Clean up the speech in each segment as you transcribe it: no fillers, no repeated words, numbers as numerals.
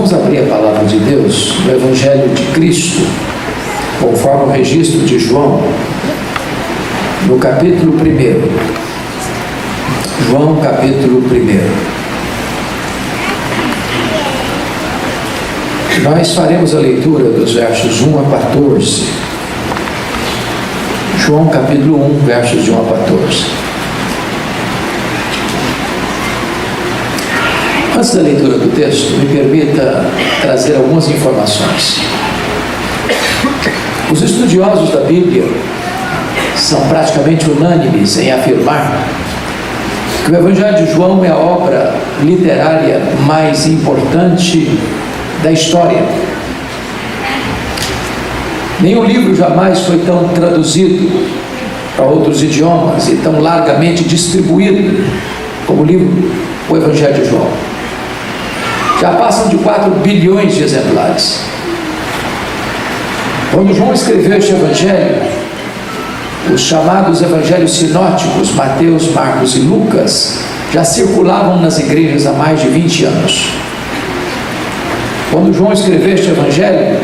Vamos abrir a palavra de Deus no Evangelho de Cristo, conforme o registro de João, no capítulo 1. João, capítulo 1. Nós faremos a leitura dos versos 1 a 14. João, capítulo 1, versos de 1 a 14. Antes da leitura do texto, me permita trazer algumas informações. Os estudiosos da Bíblia são praticamente unânimes em afirmar que o Evangelho de João é a obra literária mais importante da história. Nenhum livro jamais foi tão traduzido para outros idiomas e tão largamente distribuído como o Evangelho de João. Já passam de 4 bilhões de exemplares. Quando João escreveu este Evangelho, os chamados Evangelhos sinóticos, Mateus, Marcos e Lucas, já circulavam nas igrejas há mais de 20 anos. Quando João escreveu este Evangelho,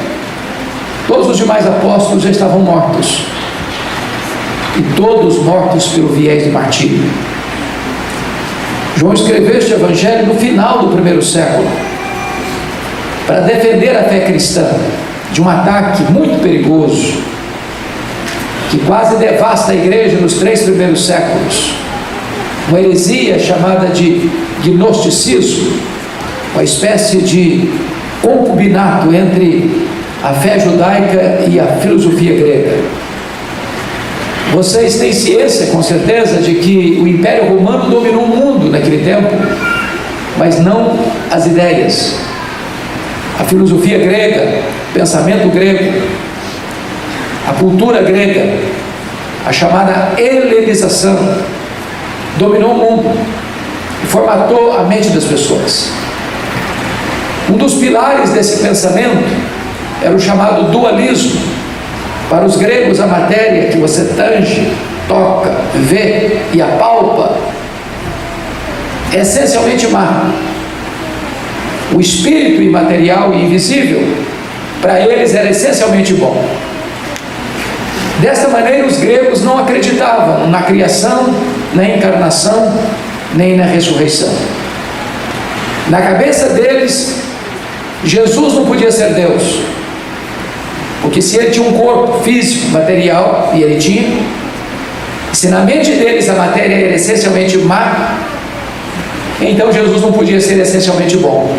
todos os demais apóstolos já estavam mortos, e todos mortos pelo viés de martírio. João escreveu este Evangelho no final do primeiro século, para defender a fé cristã de um ataque muito perigoso, que quase devasta a igreja nos 3 primeiros séculos, uma heresia chamada de gnosticismo, uma espécie de concubinato entre a fé judaica e a filosofia grega. Vocês têm ciência, com certeza, de que o Império Romano dominou o mundo naquele tempo, mas não as ideias. A filosofia grega, o pensamento grego, a cultura grega, a chamada helenização, dominou o mundo e formatou a mente das pessoas. Um dos pilares desse pensamento era o chamado dualismo. Para os gregos, a matéria que você tange, toca, vê e apalpa é essencialmente má. O espírito imaterial e invisível, para eles, era essencialmente bom. Desta maneira, os gregos não acreditavam na criação, na encarnação, nem na ressurreição. Na cabeça deles, Jesus não podia ser Deus, porque se ele tinha um corpo físico, material, e ele tinha, se na mente deles a matéria era essencialmente má, então Jesus não podia ser essencialmente bom.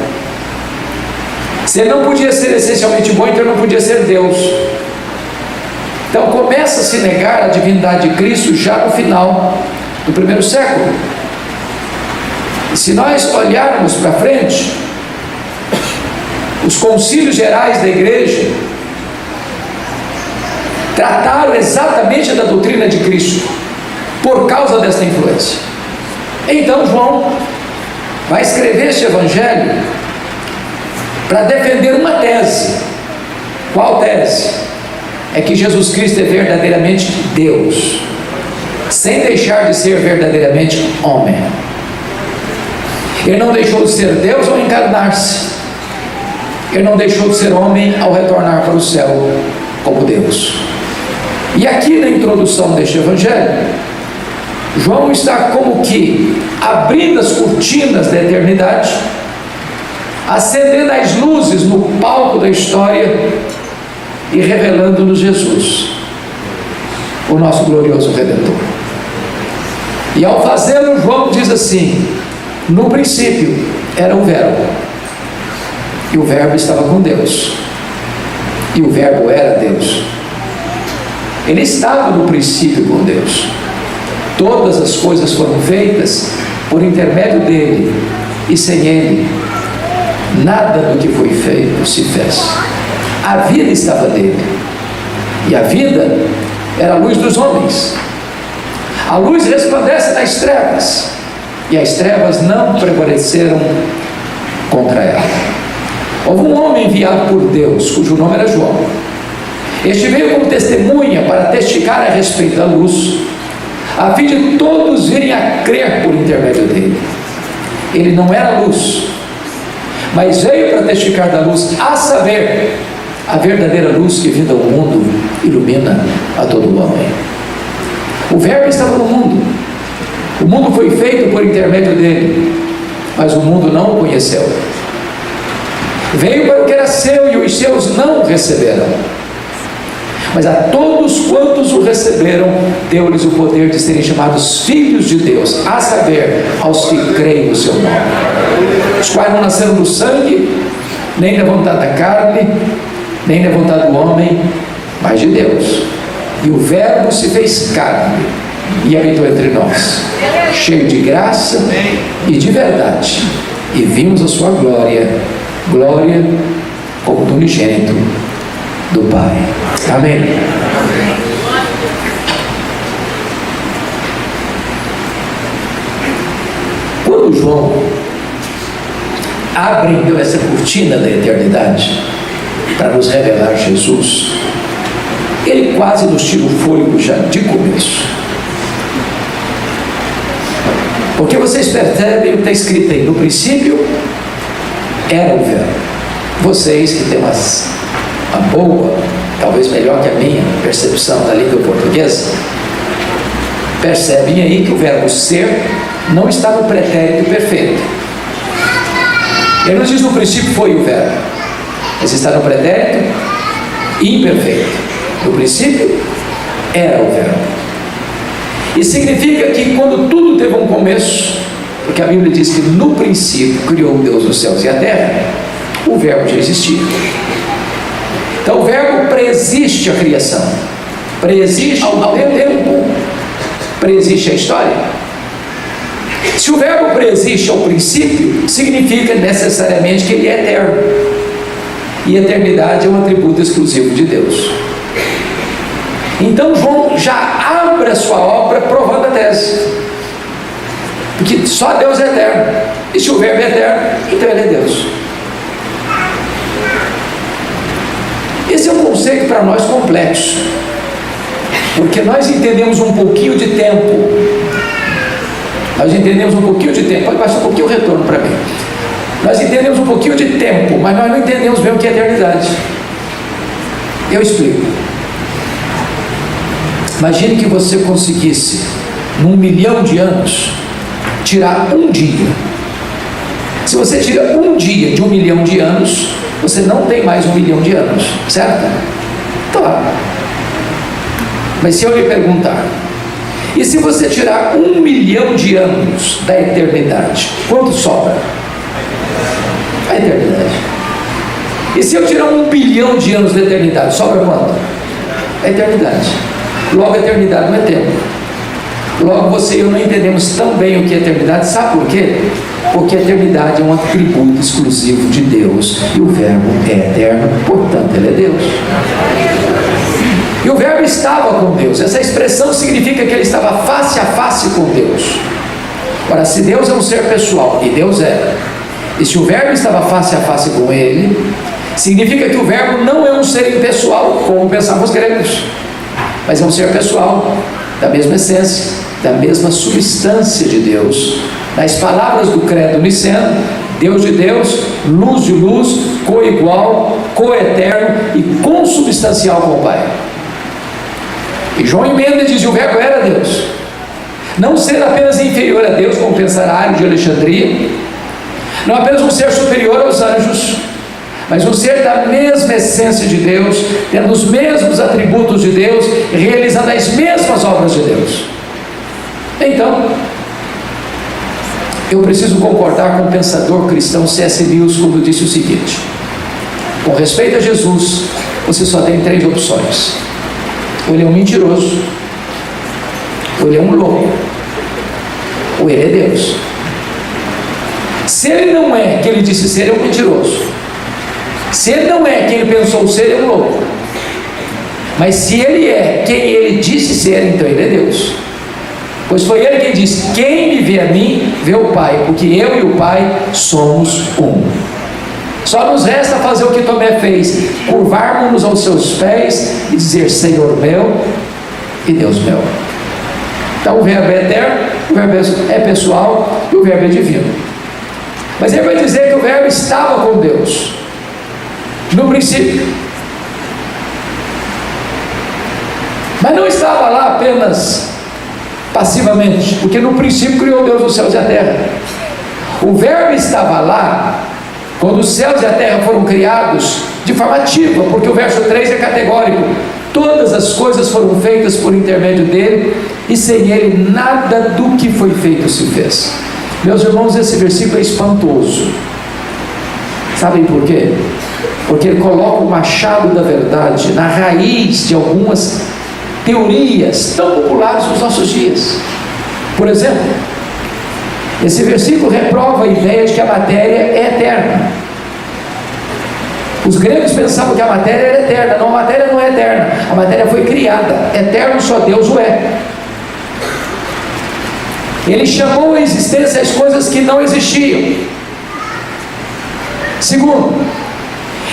Se ele não podia ser essencialmente bom, então ele não podia ser Deus. Então começa a se negar a divindade de Cristo já no final do primeiro século. E se nós olharmos para frente, os concílios gerais da igreja trataram exatamente da doutrina de Cristo por causa dessa influência. Então João vai escrever este Evangelho para defender uma tese. Qual tese? É que Jesus Cristo é verdadeiramente Deus, sem deixar de ser verdadeiramente homem. Ele não deixou de ser Deus ao encarnar-se. Ele não deixou de ser homem ao retornar para o céu como Deus. E aqui na introdução deste Evangelho, João está como que abrindo as cortinas da eternidade, acendendo as luzes no palco da história e revelando-nos Jesus, o nosso glorioso Redentor. E ao fazê-lo, João diz assim: no princípio era o Verbo, e o Verbo estava com Deus, e o Verbo era Deus. Ele estava no princípio com Deus. Todas as coisas foram feitas por intermédio dele, e sem ele nada do que foi feito se fez. A vida estava nele, e a vida era a luz dos homens. A luz resplandece nas trevas, e as trevas não prevaleceram contra ela. Houve um homem enviado por Deus, cujo nome era João. Este veio como testemunha para testificar a respeito da luz, a fim de todos virem a crer por intermédio dele. Ele não era luz, mas veio para testificar da luz, a saber, a verdadeira luz que vinda ao mundo ilumina a todo homem. O Verbo estava no mundo, o mundo foi feito por intermédio dele, mas o mundo não o conheceu. Veio para o que era seu e os seus não o receberam. Mas a todos quantos o receberam, deu-lhes o poder de serem chamados filhos de Deus, a saber, aos que creem no seu nome, os quais não nasceram do sangue, nem da vontade da carne, nem da vontade do homem, mas de Deus. E o Verbo se fez carne e habitou entre nós, cheio de graça e de verdade, e vimos a sua glória, glória como do unigênito do Pai. Amém. Quando João abre então essa cortina da eternidade para nos revelar Jesus, ele quase nos tira o fôlego já de começo. Porque vocês percebem o que está escrito aí: no princípio era o Verbo. Vocês que têm uma boa, talvez melhor que a minha percepção da língua portuguesa, percebem aí que o verbo ser não está no pretérito perfeito. Ele não diz no princípio foi o verbo, mas está no pretérito imperfeito. No princípio era o verbo. E significa que quando tudo teve um começo, porque a Bíblia diz que no princípio criou Deus os céus e a terra, o verbo já existia. Então o verbo preexiste a criação, preexiste ao tempo, preexiste a história. Se o verbo preexiste ao princípio, significa necessariamente que ele é eterno, e eternidade é um atributo exclusivo de Deus. Então João já abre a sua obra provando a tese, porque só Deus é eterno, e se o verbo é eterno, então ele é Deus. Esse é um conceito para nós complexo, porque nós entendemos um pouquinho de tempo. Nós entendemos um pouquinho de tempo. Pode baixar um pouquinho o retorno para mim. Nós entendemos um pouquinho de tempo, mas nós não entendemos bem o que é eternidade. Eu explico. Imagine que você conseguisse, num 1.000.000 de anos, tirar um dia. Se você tira um dia de 1.000.000 de anos, você não tem mais 1.000.000 de anos, certo? Claro. Mas se eu lhe perguntar, e se você tirar 1.000.000 de anos da eternidade, quanto sobra? A eternidade. E se eu tirar 1 bilhão de anos da eternidade, sobra quanto? A eternidade. Logo, a eternidade não é tempo. Logo, você e eu não entendemos tão bem o que é eternidade. Sabe por quê? Porque a eternidade é um atributo exclusivo de Deus, e o verbo é eterno, portanto ele é Deus. E o verbo estava com Deus. Essa expressão significa que ele estava face a face com Deus. Ora, se Deus é um ser pessoal, e Deus é, e se o verbo estava face a face com ele, significa que o verbo não é um ser impessoal, como pensavam os gregos, mas é um ser pessoal, da mesma essência, da mesma substância de Deus. Nas palavras do credo niceno, Deus de Deus, luz de luz, coigual, coeterno e consubstancial com o Pai. E João emenda e diz: o verbo era Deus. Não ser apenas inferior a Deus, como pensará Ario de Alexandria, não apenas um ser superior aos anjos, mas um ser da mesma essência de Deus, tendo os mesmos atributos de Deus, realizando as mesmas obras de Deus. Então, eu preciso concordar com o pensador cristão C.S. Lewis quando disse o seguinte: com respeito a Jesus, você só tem 3 opções: ou ele é um mentiroso, ou ele é um louco, ou ele é Deus. Se ele não é quem ele disse ser, é um mentiroso. Se ele não é quem ele pensou ser, é um louco. Mas se ele é quem ele disse ser, então ele é Deus. Pois foi ele quem disse: quem me vê a mim, vê o Pai, porque eu e o Pai somos um. Só nos resta fazer o que Tomé fez: curvarmos-nos aos seus pés e dizer: Senhor meu e Deus meu. Então o verbo é eterno, o verbo é pessoal e o verbo é divino. Mas ele vai dizer que o Verbo estava com Deus, no princípio. Mas não estava lá apenas passivamente, porque no princípio criou Deus os céus e a terra. O Verbo estava lá quando os céus e a terra foram criados de forma ativa, porque o verso 3 é categórico: todas as coisas foram feitas por intermédio dele, e sem ele nada do que foi feito se fez. Meus irmãos, esse versículo é espantoso. Sabem por quê? Porque ele coloca o machado da verdade na raiz de algumas teorias tão populares nos nossos dias. Por exemplo, esse versículo reprova a ideia de que a matéria é eterna. Os gregos pensavam que a matéria era eterna. Não, a matéria não é eterna, a matéria foi criada. Eterno só Deus o é. Ele chamou à existência as coisas que não existiam. Segundo,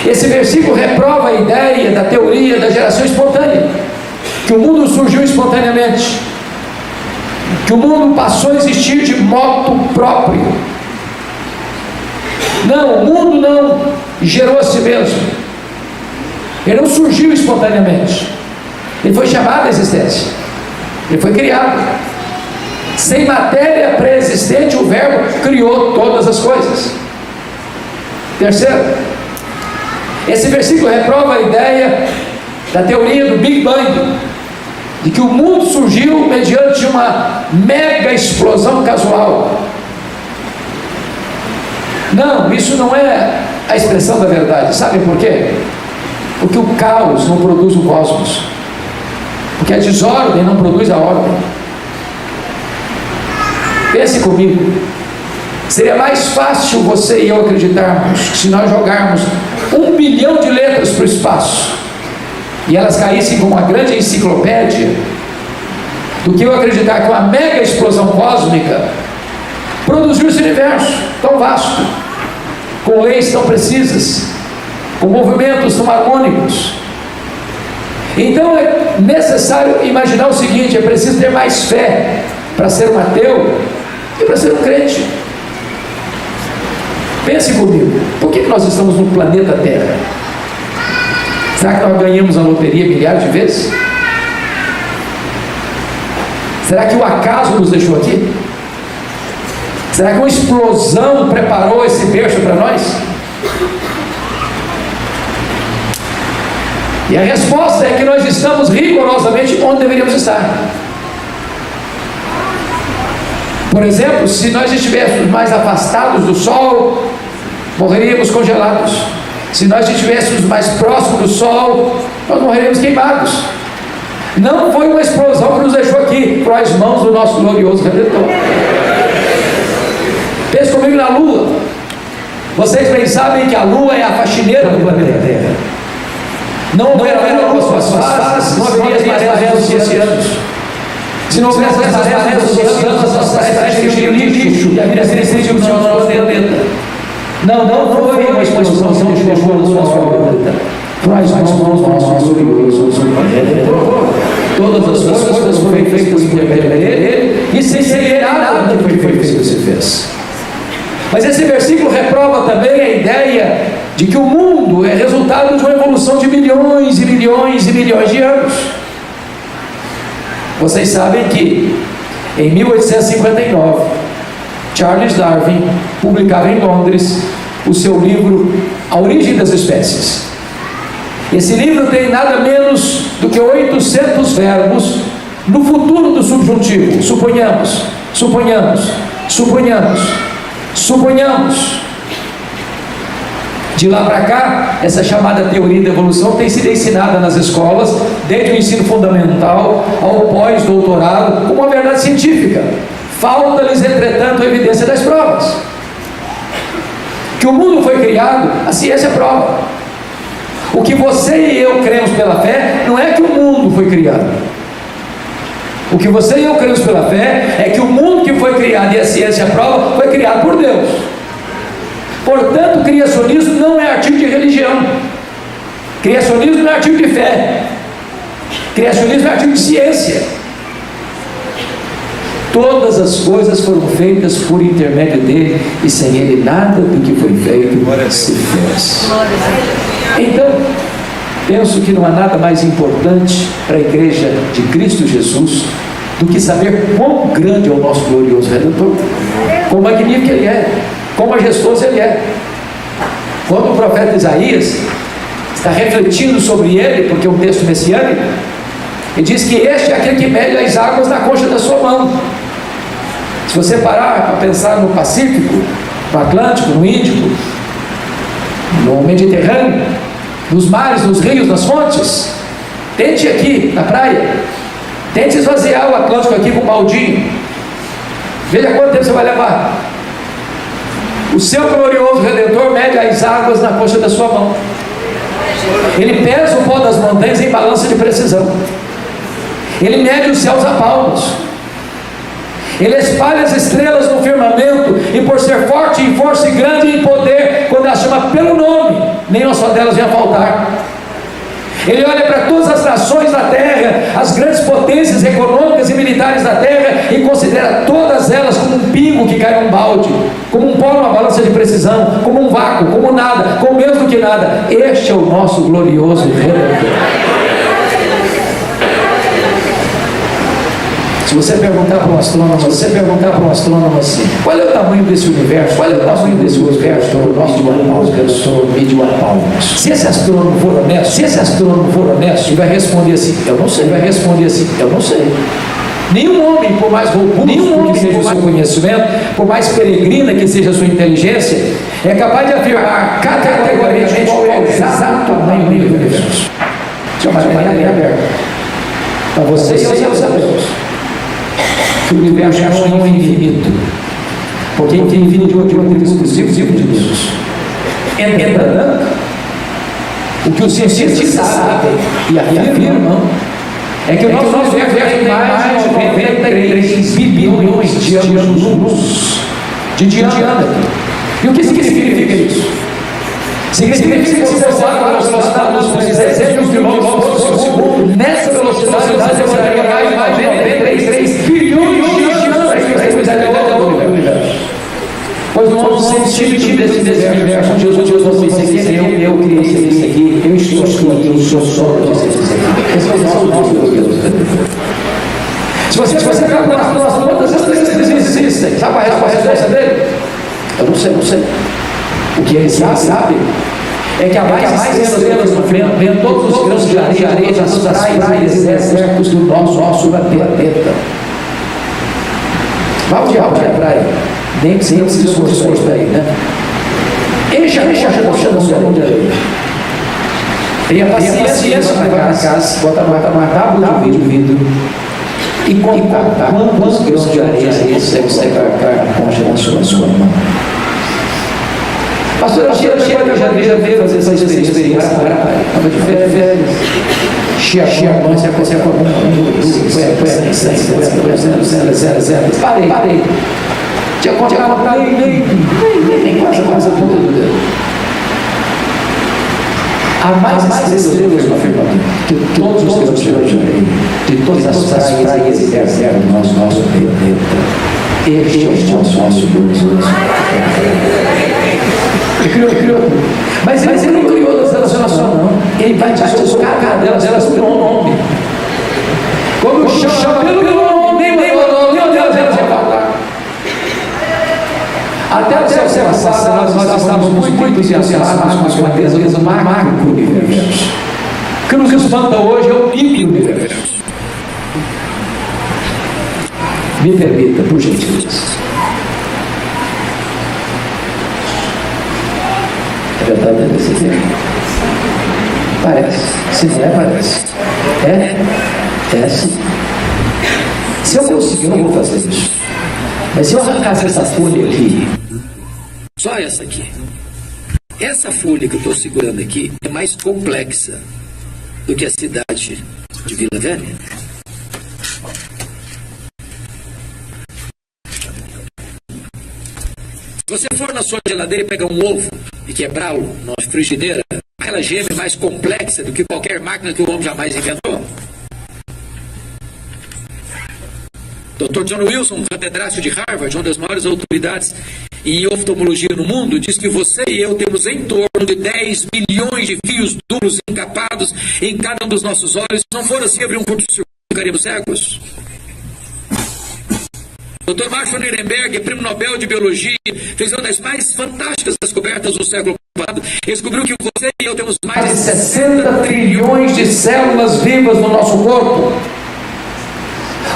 esse versículo reprova a ideia da teoria da geração espontânea, que o mundo surgiu espontaneamente, que o mundo passou a existir de moto próprio. Não, o mundo não gerou a si mesmo. Ele não surgiu espontaneamente. Ele foi chamado à existência. Ele foi criado. Sem matéria pré-existente, o Verbo criou todas as coisas. Terceiro, esse versículo reprova a ideia da teoria do Big Bang, de que o mundo surgiu mediante uma mega explosão casual. Não, isso não é a expressão da verdade. Sabem por quê? Porque o caos não produz o cosmos, porque a desordem não produz a ordem. Pense comigo, seria mais fácil você e eu acreditarmos que se nós jogarmos 1 bilhão de letras para o espaço e elas caíssem como uma grande enciclopédia, do que eu acreditar que uma mega explosão cósmica produziu esse universo tão vasto, com leis tão precisas, com movimentos tão harmônicos. Então é necessário imaginar o seguinte: é preciso ter mais fé para ser um ateu e para ser um crente. Pense comigo, por que nós estamos no planeta Terra? Será que nós ganhamos a loteria milhares de vezes? Será que o acaso nos deixou aqui? Será que uma explosão preparou esse berço para nós? E a resposta é que nós estamos rigorosamente onde deveríamos estar. Por exemplo, se nós estivéssemos mais afastados do Sol, morreríamos congelados. Se nós estivéssemos mais próximos do Sol, nós morreríamos queimados. Não foi uma explosão que nos deixou aqui, foram as mãos do nosso glorioso Redentor. Pense comigo na Lua. Vocês bem sabem que a Lua é a faxineira do planeta Terra. Não era as suas fases, não haveria as marés dos oceanos. Se não houvesse as marés dos oceanos, as praias estariam lixo e a vida seria sem no nosso planeta. Não foi uma explosão que deixou no nosso planeta. Foram as mãos do nosso glorioso Redentor. Todas as coisas foram feitas por intermédio dele, e sem ser nada do que foi feito se fez. Mas esse versículo reprova também a ideia de que o mundo é resultado de uma evolução de milhões e milhões e milhões de anos. Vocês sabem que em 1859 Charles Darwin publicava em Londres o seu livro A Origem das Espécies. Esse livro tem nada menos do que 800 verbos no futuro do subjuntivo. Suponhamos. De lá para cá, essa chamada teoria da evolução tem sido ensinada nas escolas, desde o ensino fundamental ao pós-doutorado, como uma verdade científica. Falta-lhes, entretanto, a evidência das provas. Que o mundo foi criado, a ciência prova. O que você e eu cremos pela fé não é que o mundo foi criado. O que você e eu cremos pela fé é que o mundo que foi criado e a ciência prova foi criado por Deus. Portanto, o criacionismo não é artigo de religião. Criacionismo não é artigo de fé. Criacionismo é artigo de ciência. Todas as coisas foram feitas por intermédio dele, e sem ele nada do que foi feito se fez. Então, penso que não há nada mais importante para a igreja de Cristo Jesus do que saber quão grande é o nosso glorioso Redentor, quão magnífico ele é, quão majestoso ele é. Quando o profeta Isaías está refletindo sobre ele, porque é um texto messiânico, ele diz que este é aquele que mede as águas na concha da sua mão. Se você parar para pensar no Pacífico, no Atlântico, no Índico, no Mediterrâneo, nos mares, nos rios, nas fontes, tente aqui na praia, tente esvaziar o Atlântico aqui com um baldinho, veja quanto tempo você vai levar. O seu glorioso Redentor mede as águas na concha da sua mão. Ele pesa o pó das montanhas em balança de precisão. Ele mede os céus a palmos. Ele espalha as estrelas no firmamento, e por ser forte em força e grande em poder, quando as chama pelo nome, nenhuma só delas vem a faltar. Ele olha para todas as nações da terra, as grandes potências econômicas e militares da terra, e considera todas elas como um pingo que cai num balde, como um pó numa balança de precisão, como um vácuo, como nada, como menos do que nada. Este é o nosso glorioso Redentor. Se você perguntar para um astrônomo, assim, qual é o tamanho desse universo? Qual é o tamanho desse universo? O nosso mide uma palma. Se esse astrônomo for honesto, ele vai responder assim, eu não sei. Nenhum homem, por mais robusto que seja o seu conhecimento, por mais peregrina que seja a sua inteligência, é capaz de afirmar categoricamente qual é o exato tamanho do universo. Isso é uma maneira aberta. Para você e eu sabemos que o universo não é infinito, porque é infinito de um exclusivo de Deus. Entretanto, o que os cientistas sabem e afirmam é que o nosso universo tem mais de 93 bilhões de anos-luz de diâmetro. E o que significa isso? Significa que se você for a velocidade da luz com 600 quilômetros por segundo, nessa velocidade você demoraria mais de 93 bilhões de anos para o universo. Pois não há um sentido desse universo. Jesus não disse que eu criei isso aqui, eu estou aqui, eu sou só esse aqui. Esse é o nosso Deus. Se você calcular as quantas estrelas existem, sabe a resposta dele? Eu não sei. O que ele sabe é que há mais estrelas no vento, todos os grãos de areia das praias e desertos do nosso planeta. Vá ao dia à praia, nem precisa se esforço aí, né? Encha a coxa da sua mão de areia. Tenha paciência para casa, bota uma tábua de vidro e contar quantos grãos de areia você consegue colocar na concha da sua mão. Pastor, eu já veio fazer essa experiência estava de férias, chia a mão, você consegue com parei. Tinha contado nem quase tudo. Há mais estrelas no firmamento que todos os grãos de areia, de todas as praias e desertos do nosso planeta. Este é o nosso Deus. Ele criou. Mas ele não criou das relações só não. Ele vai te colocar cada delas pelo nome. Como chama pelo nome, nem delas vai falar. Até o céu passado, nós estávamos muito entusiasmados com a beleza do macro universo. O que nos espanta hoje é o micro universo. Me permita, por gentileza. É verdade desse tempo? Parece. Se não é, parece. É sim. Se eu conseguir, eu não vou fazer isso. Mas se eu arrancasse essa folha aqui, só essa aqui, essa folha que eu estou segurando aqui é mais complexa do que a cidade de Vila Velha. Se você for na sua geladeira e pegar um ovo e quebrá-lo numa frigideira, aquela gema é mais complexa do que qualquer máquina que o homem jamais inventou. Dr. John Wilson, catedrático de Harvard, uma das maiores autoridades em oftalmologia no mundo, diz que você e eu temos em torno de 10 milhões de fios duplos encapados em cada um dos nossos olhos. Se não for assim, abrir um curto-circuito, ficaríamos cegos. Dr. Marshall Nirenberg, prêmio Nobel de Biologia, fez uma das mais fantásticas descobertas do século passado. Descobriu que você e eu temos mais de 60 trilhões de células vivas no nosso corpo,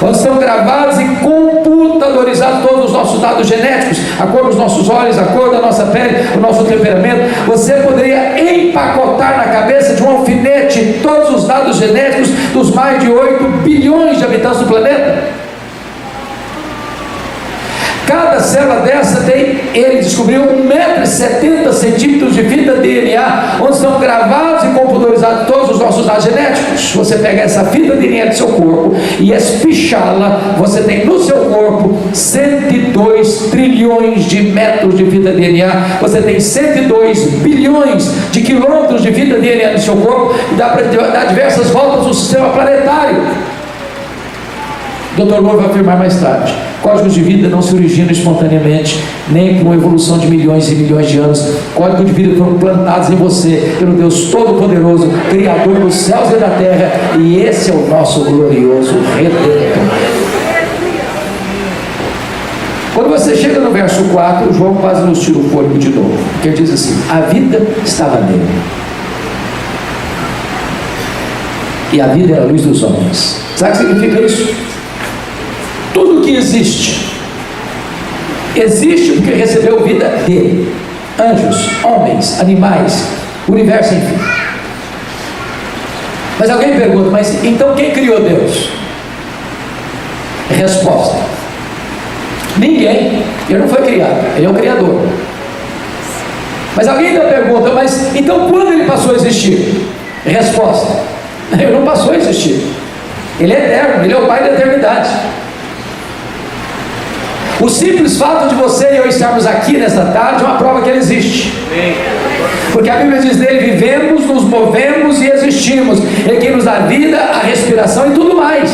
onde estão gravados e computadorizados todos os nossos dados genéticos, a cor dos nossos olhos, a cor da nossa pele, o nosso temperamento. Você poderia empacotar na cabeça de um alfinete todos os dados genéticos dos mais de 8 bilhões de habitantes do planeta. Cada célula dessa tem, ele descobriu, 1,70 m de fita DNA, onde estão gravados e computadorizados todos os nossos dados genéticos. Você pega essa fita DNA do seu corpo e espichá-la, você tem no seu corpo 102 trilhões de metros de fita DNA, você tem 102 bilhões de quilômetros de fita DNA no seu corpo, e dá para dar diversas voltas no sistema planetário. Dr. Lowe vai afirmar mais tarde: códigos de vida não se originam espontaneamente, nem por uma evolução de milhões e milhões de anos. Códigos de vida foram plantados em você pelo Deus Todo-Poderoso, Criador dos céus e da terra, e esse é o nosso glorioso Redentor. Quando você chega no verso 4, João quase nos tira o fôlego de novo, porque ele diz assim: a vida estava nele, e a vida é a luz dos homens. Sabe o que significa isso? Tudo que existe porque recebeu vida dele. Anjos, homens, animais, universo, enfim. Mas alguém pergunta: mas então quem criou Deus? Resposta: ninguém. Ele não foi criado, ele é o Criador. Mas alguém ainda pergunta: mas então quando ele passou a existir? Resposta: ele não passou a existir, ele é eterno, ele é o Pai da eternidade. O simples fato de você e eu estarmos aqui nesta tarde é uma prova que ele existe. Porque a Bíblia diz dele: vivemos, nos movemos e existimos. Ele quem nos dá vida, a respiração e tudo mais.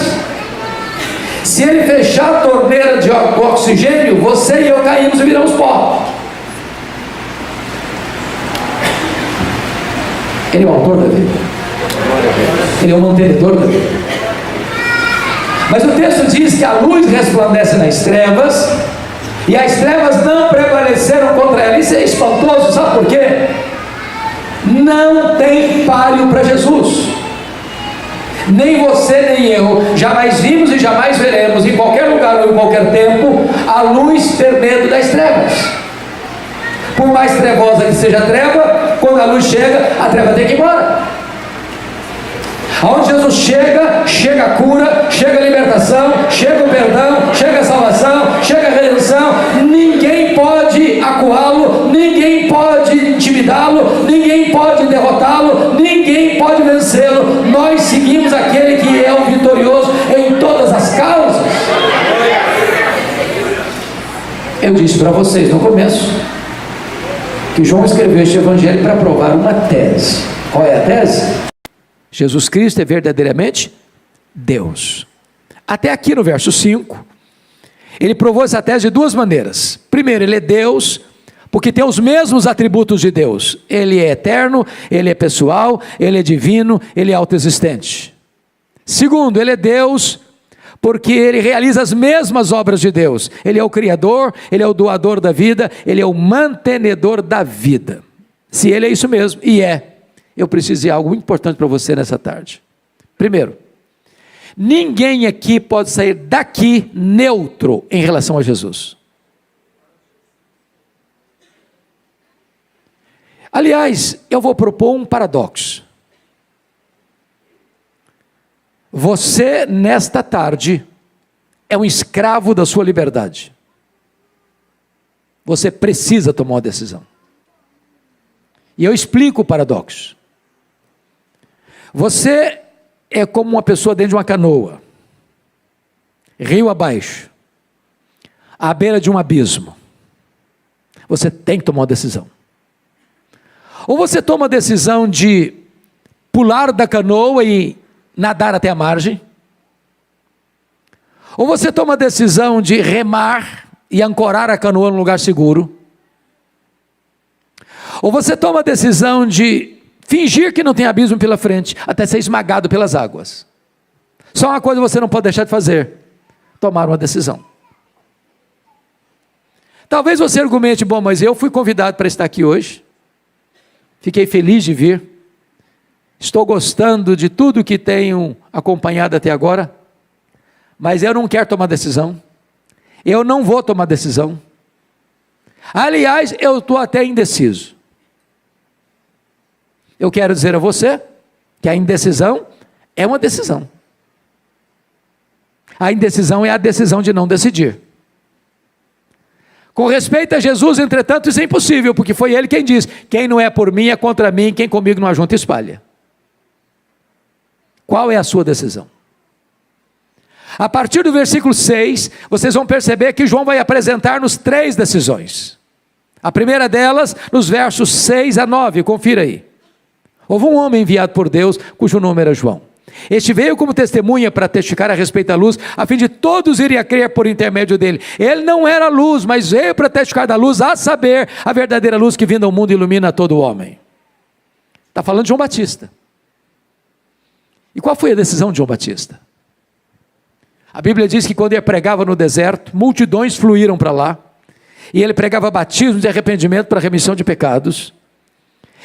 Se ele fechar a torneira de oxigênio, você e eu caímos e viramos pó. Ele é o autor da vida, ele é o mantenedor da vida. Mas o texto diz que a luz resplandece nas trevas, e as trevas não prevaleceram contra ela. Isso é espantoso, sabe por quê? Não tem páreo para Jesus. Nem você nem eu jamais vimos e jamais veremos, em qualquer lugar ou em qualquer tempo, a luz ter medo das trevas. Por mais trevosa que seja a treva, quando a luz chega, a treva tem que ir embora. Aonde Jesus chega, chega a cura, chega a libertação, chega o perdão, chega a salvação, chega a redenção. Ninguém pode acuá-lo, ninguém pode intimidá-lo, ninguém pode derrotá-lo, ninguém pode vencê-lo. Nós seguimos aquele que é o vitorioso em todas as causas. Eu disse para vocês no começo que João escreveu este evangelho para provar uma tese. Qual é a tese? Jesus Cristo é verdadeiramente Deus. Até aqui no verso 5, ele provou essa tese de duas maneiras. Primeiro, ele é Deus, porque tem os mesmos atributos de Deus. Ele é eterno, ele é pessoal, ele é divino, ele é autoexistente. Segundo, ele é Deus, porque ele realiza as mesmas obras de Deus. Ele é o Criador, ele é o doador da vida, ele é o mantenedor da vida. Se ele é isso mesmo, e é, eu preciso dizer algo muito importante para você nessa tarde. Primeiro, ninguém aqui pode sair daqui neutro em relação a Jesus. Aliás, eu vou propor um paradoxo. Você, nesta tarde, é um escravo da sua liberdade. Você precisa tomar uma decisão. E eu explico o paradoxo. Você é como uma pessoa dentro de uma canoa, rio abaixo, à beira de um abismo. Você tem que tomar uma decisão. Ou você toma a decisão de pular da canoa e nadar até a margem, Ou você toma a decisão de remar e ancorar a canoa num lugar seguro, ou você toma a decisão de fingir que não tem abismo pela frente, até ser esmagado pelas águas. Só uma coisa você não pode deixar de fazer: tomar uma decisão. Talvez você argumente: bom, mas eu fui convidado para estar aqui hoje, fiquei feliz de vir, estou gostando de tudo que tenho acompanhado até agora, mas eu não quero tomar decisão, eu não vou tomar decisão, aliás, eu estou até indeciso. Eu quero dizer a você que a indecisão é uma decisão. A indecisão é a decisão de não decidir. Com respeito a Jesus, entretanto, isso é impossível, porque foi Ele quem disse: quem não é por mim é contra mim, quem comigo não ajunta espalha. Qual é a sua decisão? A partir do versículo 6, vocês vão perceber que João vai apresentar-nos 3 decisões. A primeira delas, nos versos 6 a 9, confira aí. Houve um homem enviado por Deus, cujo nome era João. Este veio como testemunha para testificar a respeito da luz, a fim de todos irem a crer por intermédio dele. Ele não era luz, mas veio para testificar da luz, a saber, a verdadeira luz que vindo ao mundo ilumina todo homem. Está falando de João Batista. E qual foi a decisão de João Batista? A Bíblia diz que quando ele pregava no deserto, multidões fluíram para lá, e ele pregava batismo de arrependimento para remissão de pecados.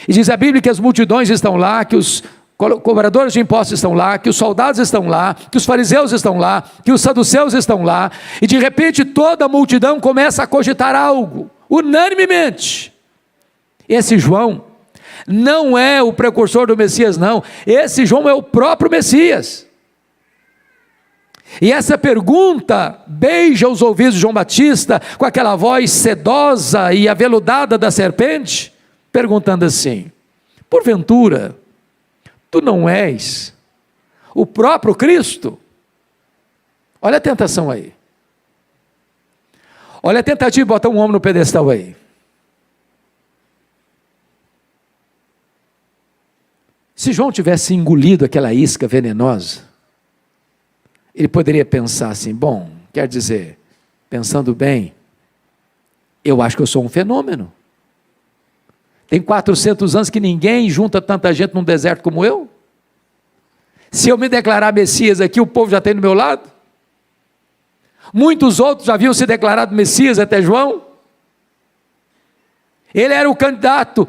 E diz a Bíblia que as multidões estão lá, que os cobradores de impostos estão lá, que os soldados estão lá, que os fariseus estão lá, que os saduceus estão lá, e de repente toda a multidão começa a cogitar algo, unanimemente. Esse João não é o precursor do Messias, não. Esse João é o próprio Messias. E essa pergunta beija os ouvidos de João Batista, com aquela voz sedosa e aveludada da serpente, perguntando assim: porventura, tu não és o próprio Cristo? Olha a tentação aí. Olha a tentativa de botar um homem no pedestal aí. Se João tivesse engolido aquela isca venenosa, ele poderia pensar assim: bom, quer dizer, pensando bem, eu acho que eu sou um fenômeno. Tem 400 anos que ninguém junta tanta gente num deserto como eu. Se eu me declarar Messias aqui, o povo já tem do meu lado. Muitos outros já haviam se declarado Messias até João. Ele era o candidato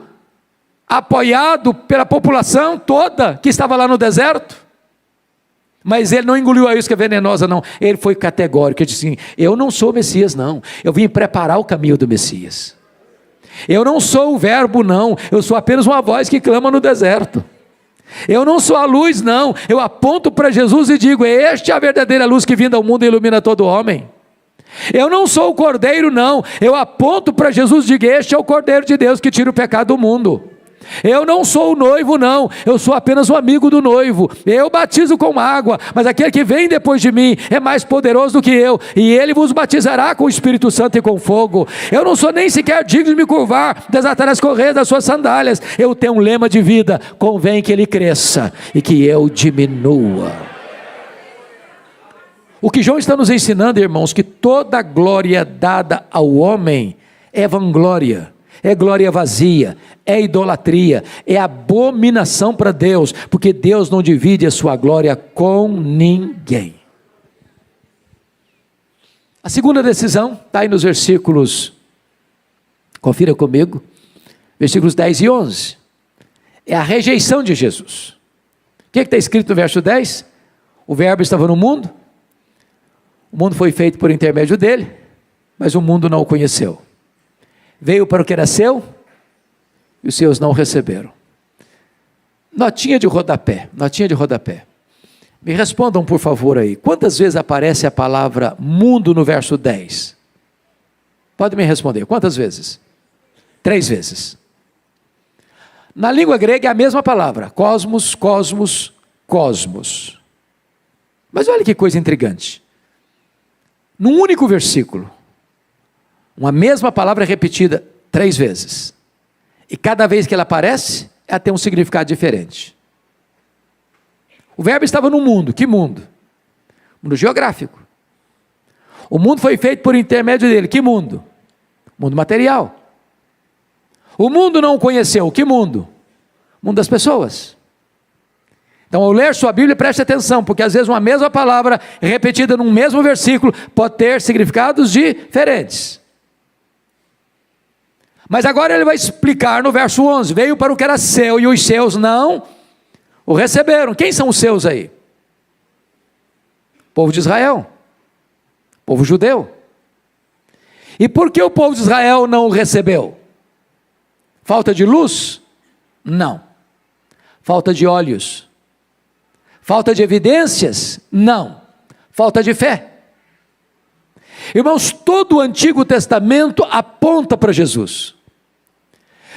apoiado pela população toda que estava lá no deserto. Mas ele não engoliu a isca venenosa, não. Ele foi categórico, ele disse assim: eu não sou Messias, não. Eu vim preparar o caminho do Messias. Eu não sou o verbo, não. Eu sou apenas uma voz que clama no deserto. Eu não sou a luz, não. Eu aponto para Jesus e digo: este é a verdadeira luz que vindo ao mundo e ilumina todo homem. Eu não sou o cordeiro, não. Eu aponto para Jesus e digo: este é o cordeiro de Deus que tira o pecado do mundo. Eu não sou o noivo, não. Eu sou apenas um amigo do noivo. Eu batizo com água, mas aquele que vem depois de mim é mais poderoso do que eu, e ele vos batizará com o Espírito Santo e com fogo. Eu não sou nem sequer digno de me curvar, desatar as correias das suas sandálias. Eu tenho um lema de vida: convém que ele cresça e que eu diminua. O que João está nos ensinando, irmãos, que toda glória dada ao homem é vanglória, é glória vazia, é idolatria, é abominação para Deus, porque Deus não divide a sua glória com ninguém. A segunda decisão está aí nos versículos, confira comigo, versículos 10 e 11, é a rejeição de Jesus. O que está escrito no verso 10? O verbo estava no mundo, o mundo foi feito por intermédio dele, mas o mundo não o conheceu. Veio para o que era seu, e os seus não receberam. Notinha de rodapé, notinha de rodapé. Me respondam por favor aí, quantas vezes aparece a palavra mundo no verso 10? Pode me responder, quantas vezes? 3 vezes. Na língua grega é a mesma palavra, cosmos, cosmos, cosmos. Mas olha que coisa intrigante. Num único versículo, uma mesma palavra é repetida 3 vezes. E cada vez que ela aparece, ela tem um significado diferente. O verbo estava no mundo. Que mundo? Mundo geográfico. O mundo foi feito por intermédio dele. Que mundo? Mundo material. O mundo não o conheceu. Que mundo? O mundo das pessoas. Então, ao ler sua Bíblia, preste atenção, porque às vezes uma mesma palavra repetida num mesmo versículo pode ter significados diferentes. Mas agora ele vai explicar no verso 11: veio para o que era seu e os seus não o receberam. Quem são os seus aí? Povo de Israel, povo judeu. E por que o povo de Israel não o recebeu? Falta de luz? Não. Falta de olhos? Falta de evidências? Não. Falta de fé. Irmãos, todo o Antigo Testamento aponta para Jesus.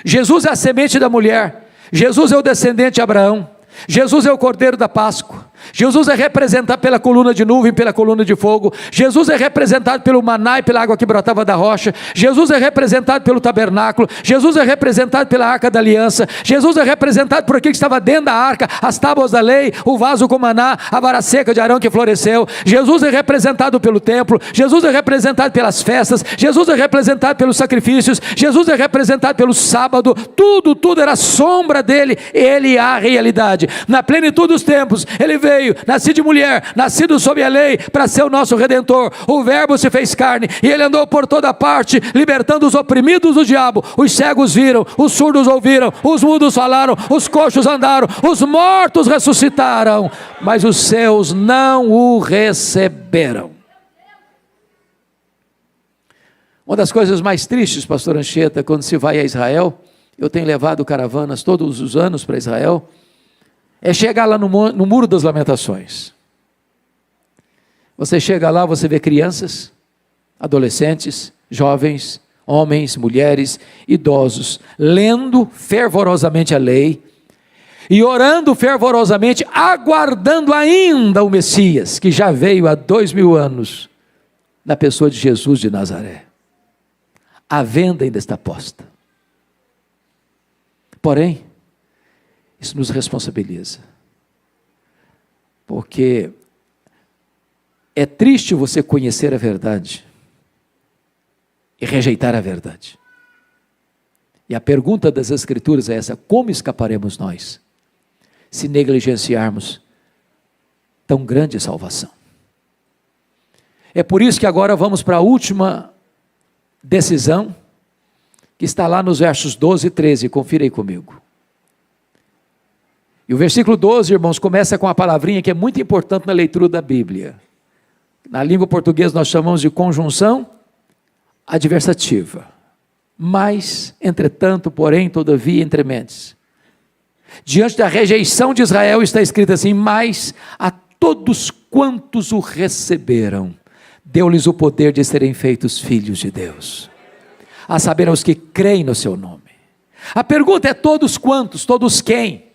Jesus é a semente da mulher, Jesus é o descendente de Abraão, Jesus é o Cordeiro da Páscoa, Jesus é representado pela coluna de nuvem, pela coluna de fogo, Jesus é representado pelo maná e pela água que brotava da rocha, Jesus é representado pelo tabernáculo, Jesus é representado pela arca da aliança, Jesus é representado por aquilo que estava dentro da arca, as tábuas da lei, o vaso com maná, a vara seca de Arão que floresceu. Jesus é representado pelo templo, Jesus é representado pelas festas, Jesus é representado pelos sacrifícios, Jesus é representado pelo sábado. Tudo era sombra dele. Ele é a realidade. Na plenitude dos tempos, ele veio, nascido de mulher, nascido sob a lei, para ser o nosso Redentor. O Verbo se fez carne, e ele andou por toda parte, libertando os oprimidos do diabo. Os cegos viram, os surdos ouviram, os mudos falaram, os coxos andaram, os mortos ressuscitaram, mas os seus não o receberam. Uma das coisas mais tristes, pastor Anchieta, quando se vai a Israel, eu tenho levado caravanas todos os anos para Israel, é chegar lá no Muro das Lamentações. Você chega lá, você vê crianças, adolescentes, jovens, homens, mulheres, idosos, lendo fervorosamente a lei, e orando fervorosamente, aguardando ainda o Messias, que já veio há 2000 anos, na pessoa de Jesus de Nazaré. A venda ainda está posta. Porém, isso nos responsabiliza, porque é triste você conhecer a verdade e rejeitar a verdade. E a pergunta das Escrituras é essa: como escaparemos nós, se negligenciarmos tão grande salvação? É por isso que agora vamos para a última decisão, que está lá nos versos 12 e 13, confira aí comigo. E o versículo 12, irmãos, começa com uma palavrinha que é muito importante na leitura da Bíblia. Na língua portuguesa nós chamamos de conjunção adversativa. Mas, entretanto, porém, todavia, entrementes. Diante da rejeição de Israel está escrito assim: mas a todos quantos o receberam, deu-lhes o poder de serem feitos filhos de Deus, a saber, aos que creem no seu nome. A pergunta é: todos quantos? Todos quem?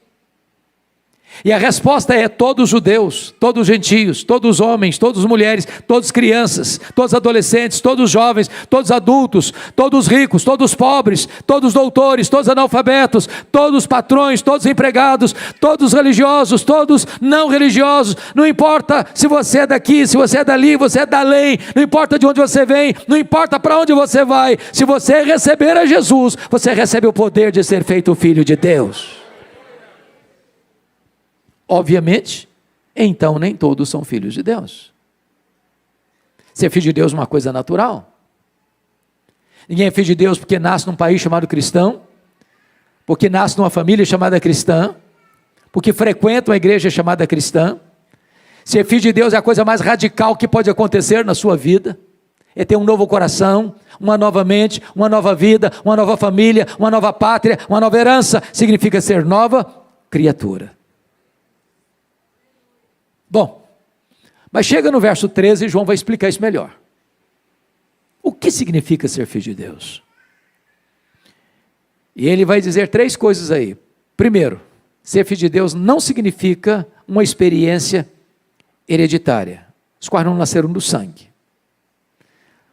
E a resposta é: todos judeus, todos gentios, todos homens, todas mulheres, todas crianças, todos adolescentes, todos jovens, todos adultos, todos ricos, todos pobres, todos doutores, todos analfabetos, todos patrões, todos empregados, todos religiosos, todos não religiosos. Não importa se você é daqui, se você é dali, você é da lei, não importa de onde você vem, não importa para onde você vai, se você receber a Jesus, você recebe o poder de ser feito filho de Deus. Obviamente, então nem todos são filhos de Deus. Ser filho de Deus é uma coisa natural. Ninguém é filho de Deus porque nasce num país chamado cristão, porque nasce numa família chamada cristã, porque frequenta uma igreja chamada cristã. Ser filho de Deus é a coisa mais radical que pode acontecer na sua vida. É ter um novo coração, uma nova mente, uma nova vida, uma nova família, uma nova pátria, uma nova herança. Significa ser nova criatura. Bom, mas chega no verso 13 e João vai explicar isso melhor. O que significa ser filho de Deus? E ele vai dizer 3 coisas aí. Primeiro, ser filho de Deus não significa uma experiência hereditária. Os quais não nasceram do sangue.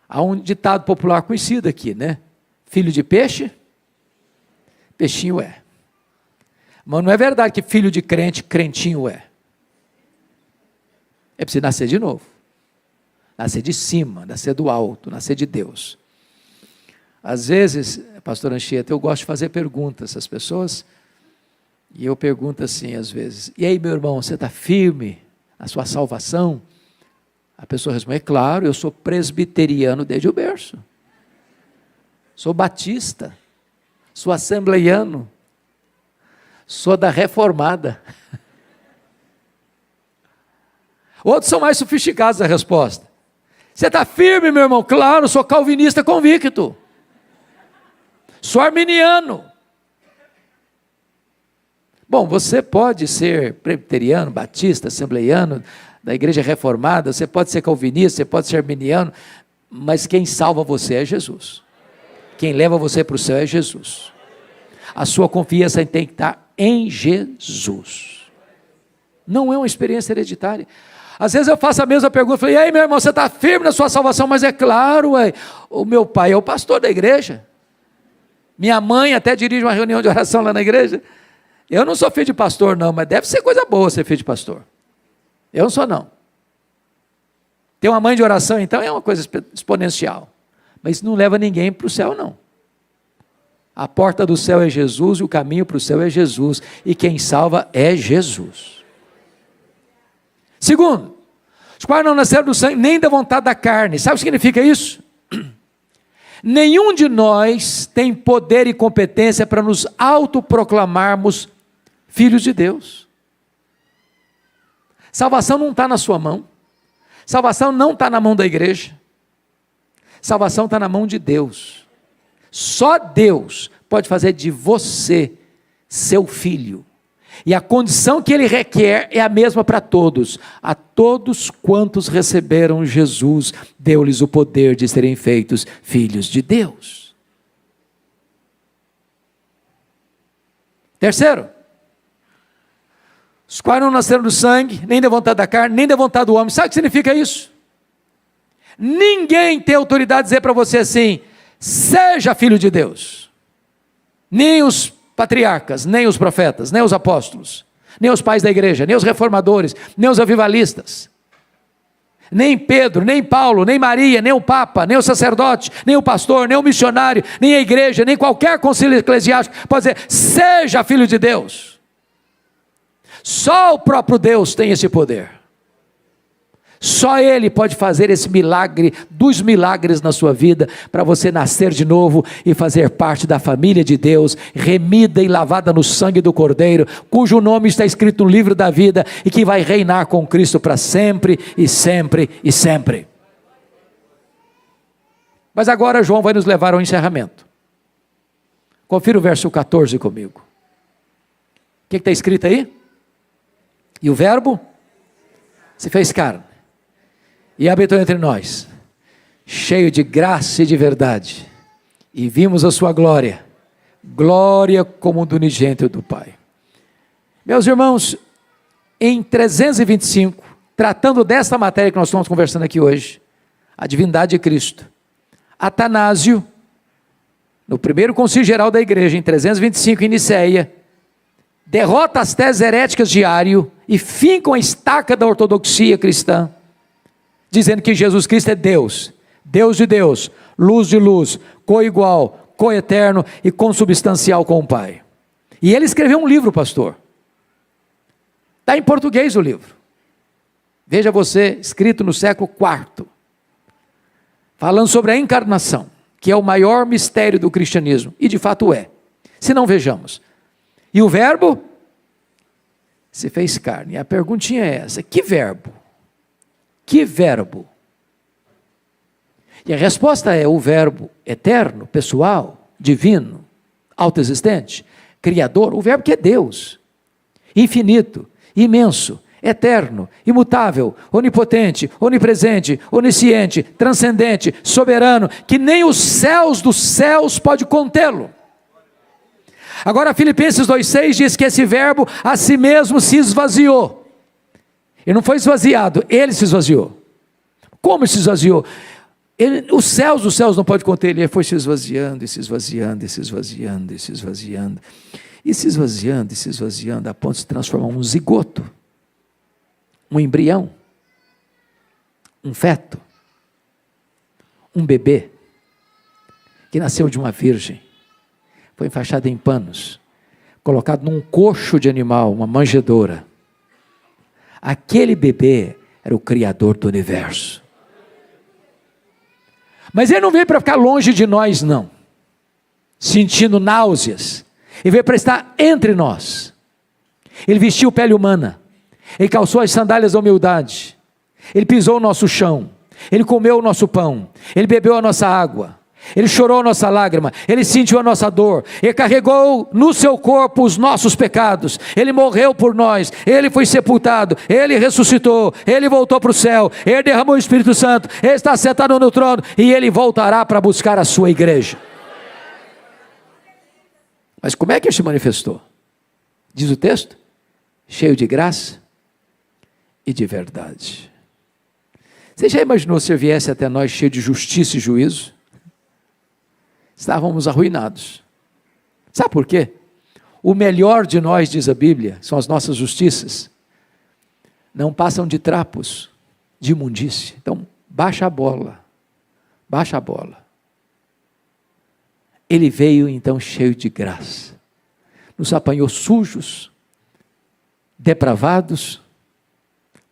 Há um ditado popular conhecido aqui, né? Filho de peixe, peixinho é. Mas não é verdade que filho de crente, crentinho é. É preciso nascer de novo. Nascer de cima, nascer do alto, nascer de Deus. Às vezes, pastor Anchieta, eu gosto de fazer perguntas às pessoas, e eu pergunto assim às vezes: e aí, meu irmão, você está firme na sua salvação? A pessoa responde: é claro, eu sou presbiteriano desde o berço, sou batista, sou assembleiano, sou da reformada. Outros são mais sofisticados na resposta: você está firme, meu irmão? Claro, sou calvinista convicto, sou arminiano. Bom, você pode ser presbiteriano, batista, assembleiano, da igreja reformada, você pode ser calvinista, você pode ser arminiano, mas quem salva você é Jesus. Quem leva você para o céu é Jesus. A sua confiança tem que estar em Jesus. Não é uma experiência hereditária. Às vezes eu faço a mesma pergunta, falei: e aí, meu irmão, você está firme na sua salvação? Mas é claro, o meu pai é o pastor da igreja, minha mãe até dirige uma reunião de oração lá na igreja. Eu não sou filho de pastor não, mas deve ser coisa boa ser filho de pastor. Eu não sou não. Ter uma mãe de oração então é uma coisa exponencial, mas isso não leva ninguém para o céu não. A porta do céu é Jesus e o caminho para o céu é Jesus, e quem salva é Jesus. Segundo, os quais não nasceram do sangue, nem da vontade da carne. Sabe o que significa isso? Nenhum de nós tem poder e competência para nos autoproclamarmos filhos de Deus. Salvação não está na sua mão. Salvação não está na mão da igreja. Salvação está na mão de Deus. Só Deus pode fazer de você seu filho. E a condição que Ele requer é a mesma para todos. A todos quantos receberam Jesus, deu-lhes o poder de serem feitos filhos de Deus. Terceiro, os quais não nasceram do sangue, nem da vontade da carne, nem da vontade do homem. Sabe o que significa isso? Ninguém tem autoridade de dizer para você assim: seja filho de Deus. Nem os patriarcas, nem os profetas, nem os apóstolos, nem os pais da igreja, nem os reformadores, nem os avivalistas, nem Pedro, nem Paulo, nem Maria, nem o Papa, nem o sacerdote, nem o pastor, nem o missionário, nem a igreja, nem qualquer concílio eclesiástico pode dizer: seja filho de Deus. Só o próprio Deus tem esse poder. Só Ele pode fazer esse milagre dos milagres na sua vida, para você nascer de novo e fazer parte da família de Deus, remida e lavada no sangue do Cordeiro, cujo nome está escrito no livro da vida e que vai reinar com Cristo para sempre e sempre e sempre. Mas agora João vai nos levar ao encerramento. Confira o verso 14 comigo. O que está escrito aí? E o verbo se fez carne e habitou entre nós, cheio de graça e de verdade, e vimos a sua glória, glória como do unigênito do Pai. Meus irmãos, em 325, tratando desta matéria que nós estamos conversando aqui hoje, a divindade de Cristo, Atanásio, no primeiro concílio geral da igreja, em 325 em Nicéia, derrota as teses heréticas de Ário e finca a estaca da ortodoxia cristã, dizendo que Jesus Cristo é Deus, Deus de Deus, luz de luz, coigual, coeterno e consubstancial com o Pai. E ele escreveu um livro, pastor. Está em português o livro. Veja você, escrito no século IV, falando sobre a encarnação, que é o maior mistério do cristianismo, e de fato é. Se não, vejamos. E o verbo se fez carne. A perguntinha é essa: que verbo? Que verbo? E a resposta é o verbo eterno, pessoal, divino, autoexistente, criador, o verbo que é Deus, infinito, imenso, eterno, imutável, onipotente, onipresente, onisciente, transcendente, soberano, que nem os céus dos céus pode contê-lo. Agora Filipenses 2,6 diz que esse verbo a si mesmo se esvaziou. Ele não foi esvaziado, ele se esvaziou. Como se esvaziou? Os céus dos céus não pode conter, ele foi se esvaziando, e se esvaziando, e se esvaziando, e se esvaziando, e se esvaziando, e se esvaziando, a ponto de se transformar em um zigoto, um embrião, um feto, um bebê que nasceu de uma virgem, foi enfaixado em panos, colocado num coxo de animal, uma manjedoura. Aquele bebê era o Criador do universo. Mas ele não veio para ficar longe de nós, não, sentindo náuseas. Ele veio para estar entre nós. Ele vestiu pele humana, ele calçou as sandálias da humildade, ele pisou o nosso chão, ele comeu o nosso pão, ele bebeu a nossa água, ele chorou a nossa lágrima, ele sentiu a nossa dor, ele carregou no seu corpo os nossos pecados, ele morreu por nós, ele foi sepultado, ele ressuscitou, ele voltou para o céu, ele derramou o Espírito Santo, ele está sentado no trono e ele voltará para buscar a sua igreja. Mas como é que ele se manifestou? Diz o texto, cheio de graça e de verdade. Você já imaginou se eu viesse até nós cheio de justiça e juízo? Estávamos arruinados. Sabe por quê? O melhor de nós, diz a Bíblia, são as nossas justiças. Não passam de trapos, de imundície. Então, baixa a bola. Baixa a bola. Ele veio então cheio de graça. Nos apanhou sujos, depravados,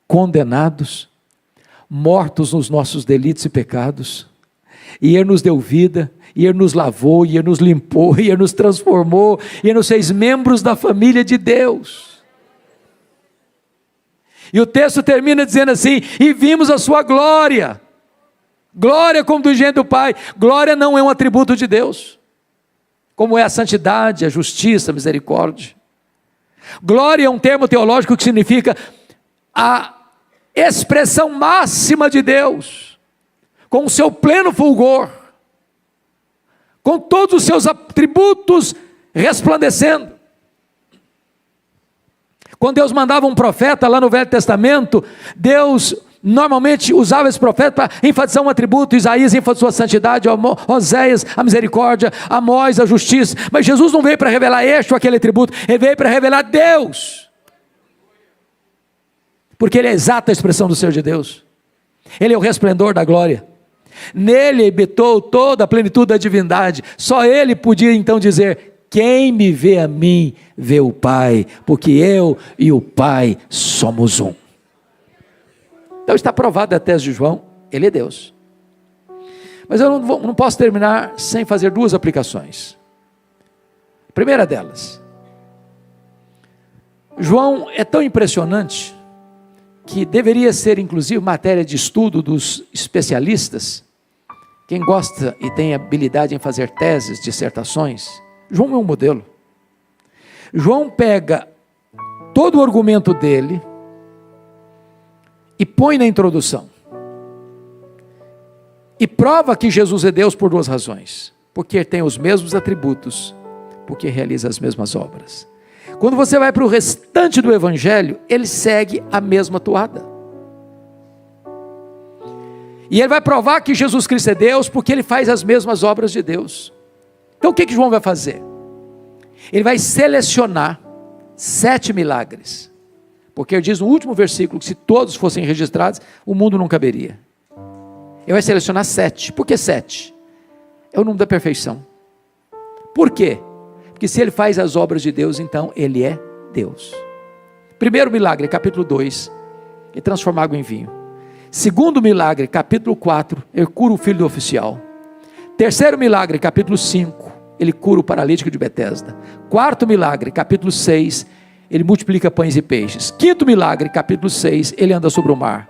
condenados, mortos nos nossos delitos e pecados. E Ele nos deu vida, e Ele nos lavou, e Ele nos limpou, e Ele nos transformou, e Ele nos fez membros da família de Deus. E o texto termina dizendo assim, e vimos a sua glória. Glória como do gênero do Pai. Glória não é um atributo de Deus, como é a santidade, a justiça, a misericórdia. Glória é um termo teológico que significa a expressão máxima de Deus, com o seu pleno fulgor, com todos os seus atributos resplandecendo. Quando Deus mandava um profeta lá no Velho Testamento, Deus normalmente usava esse profeta para enfatizar um atributo. Isaías enfatizou a santidade, Oséias a misericórdia, Amós a justiça. Mas Jesus não veio para revelar este ou aquele atributo, Ele veio para revelar Deus, porque Ele é a exata expressão do ser de Deus. Ele é o resplendor da glória. Nele habitou toda a plenitude da divindade. Só Ele podia então dizer, quem me vê a mim, vê o Pai, porque eu e o Pai somos um. Então está provado a tese de João, Ele é Deus. Mas eu não posso terminar sem fazer duas aplicações. A primeira delas, João é tão impressionante, que deveria ser inclusive matéria de estudo dos especialistas. Quem gosta e tem habilidade em fazer teses, dissertações, João é um modelo. João pega todo o argumento dele e põe na introdução, e prova que Jesus é Deus por duas razões: porque tem os mesmos atributos, porque realiza as mesmas obras. Quando você vai para o restante do Evangelho, ele segue a mesma toada. E ele vai provar que Jesus Cristo é Deus, porque ele faz as mesmas obras de Deus. Então o que João vai fazer? Ele vai selecionar 7 milagres. Porque ele diz no último versículo que se todos fossem registrados, o mundo não caberia. Ele vai selecionar 7. Por que 7? É o número da perfeição. Por quê? Porque se ele faz as obras de Deus, então ele é Deus. Primeiro milagre, capítulo 2, ele transforma água em vinho. Segundo milagre, capítulo 4, ele cura o filho do oficial. Terceiro milagre, capítulo 5, ele cura o paralítico de Betesda. Quarto milagre, capítulo 6, ele multiplica pães e peixes. Quinto milagre, capítulo 6, ele anda sobre o mar.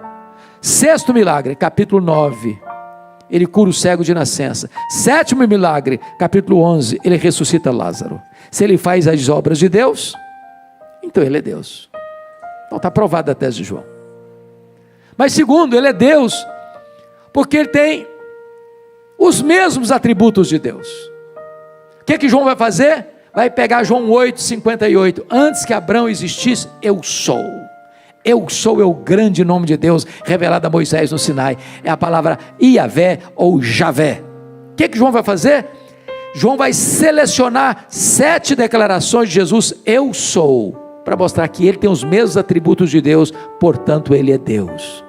Sexto milagre, capítulo 9, ele cura o cego de nascença. Sétimo milagre, capítulo 11, ele ressuscita Lázaro. Se ele faz as obras de Deus, então ele é Deus. Então está provada a tese de João. Mas segundo, ele é Deus, porque ele tem os mesmos atributos de Deus. O que João vai fazer? Vai pegar João 8:58. Antes que Abraão existisse, eu sou. Eu sou é o grande nome de Deus revelado a Moisés no Sinai. É a palavra Iavé ou Javé. O que João vai fazer? João vai selecionar 7 declarações de Jesus, eu sou, para mostrar que ele tem os mesmos atributos de Deus, portanto ele é Deus.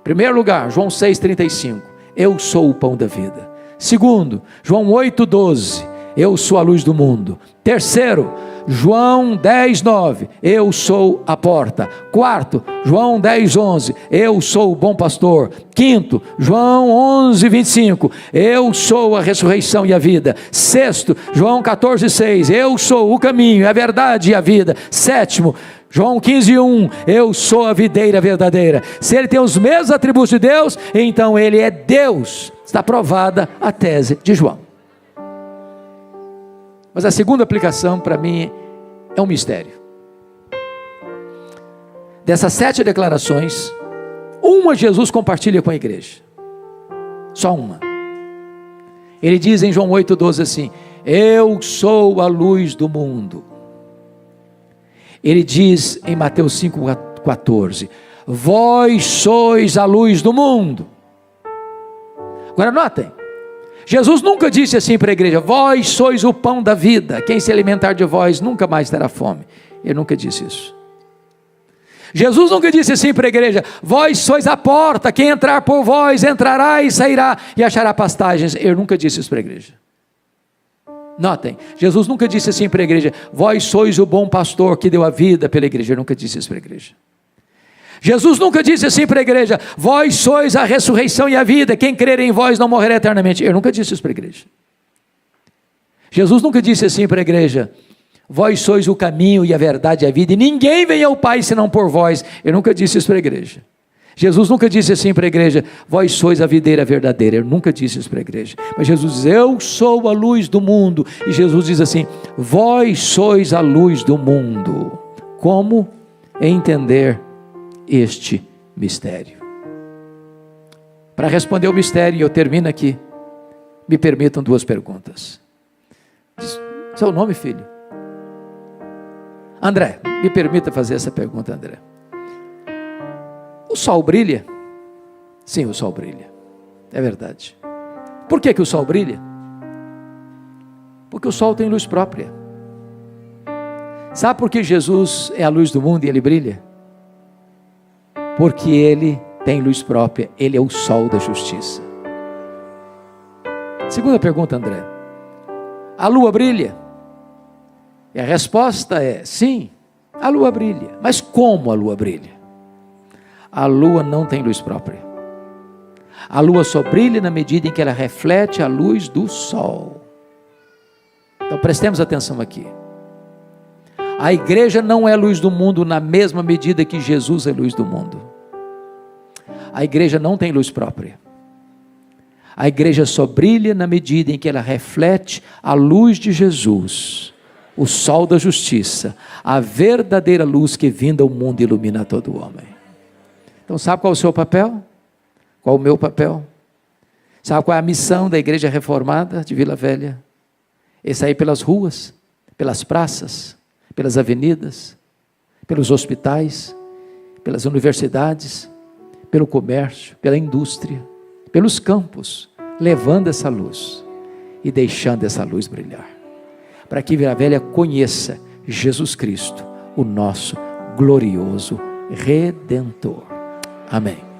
Em primeiro lugar, João 6:35, eu sou o pão da vida. Segundo, João 8,12, eu sou a luz do mundo. Terceiro, João 10,9, eu sou a porta. Quarto, João 10,11, eu sou o bom pastor. Quinto, João 11,25, eu sou a ressurreição e a vida. Sexto, João 14,6, eu sou o caminho, a verdade e a vida. Sétimo, João 15,1, eu sou a videira verdadeira. Se ele tem os mesmos atributos de Deus, então ele é Deus. Está provada a tese de João. Mas a segunda aplicação para mim é um mistério. Dessas 7 declarações, uma Jesus compartilha com a igreja. Só uma. Ele diz em João 8,12 assim, eu sou a luz do mundo. Ele diz em Mateus 5,14, vós sois a luz do mundo. Agora notem, Jesus nunca disse assim para a igreja, vós sois o pão da vida, quem se alimentar de vós nunca mais terá fome. Ele nunca disse isso. Jesus nunca disse assim para a igreja, vós sois a porta, quem entrar por vós entrará e sairá e achará pastagens. Ele nunca disse isso para a igreja. Notem, Jesus nunca disse assim para a igreja, vós sois o bom pastor que deu a vida pela igreja. Ele nunca disse isso para a igreja. Jesus nunca disse assim para a igreja, vós sois a ressurreição e a vida, quem crer em vós não morrerá eternamente. Ele nunca disse isso para a igreja. Jesus nunca disse assim para a igreja, vós sois o caminho e a verdade e a vida, e ninguém vem ao Pai senão por vós. Ele nunca disse isso para a igreja. Jesus nunca disse assim para a igreja, vós sois a videira verdadeira. Ele nunca disse isso para a igreja. Mas Jesus diz, eu sou a luz do mundo. E Jesus diz assim, vós sois a luz do mundo. Como entender este mistério? Para responder o mistério, e eu termino aqui, me permitam 2 perguntas. Seu nome, filho? André, me permita fazer essa pergunta, André. O sol brilha? Sim, o sol brilha, é verdade. Por que o sol brilha? Porque o sol tem luz própria. Sabe por que Jesus é a luz do mundo e ele brilha? Porque ele tem luz própria, ele é o sol da justiça. Segunda pergunta, André, a lua brilha? E a resposta é sim, a lua brilha. Mas como a lua brilha? A lua não tem luz própria. A lua só brilha na medida em que ela reflete a luz do sol. Então prestemos atenção aqui. A igreja não é luz do mundo na mesma medida que Jesus é luz do mundo. A igreja não tem luz própria. A igreja só brilha na medida em que ela reflete a luz de Jesus, o sol da justiça, a verdadeira luz que vinda ao mundo ilumina todo o homem. Então sabe qual é o seu papel? Qual é o meu papel? Sabe qual é a missão da igreja reformada de Vila Velha? É sair pelas ruas, pelas praças, pelas avenidas, pelos hospitais, pelas universidades, pelo comércio, pela indústria, pelos campos, levando essa luz e deixando essa luz brilhar, para que Vila Velha conheça Jesus Cristo, o nosso glorioso Redentor. Amém.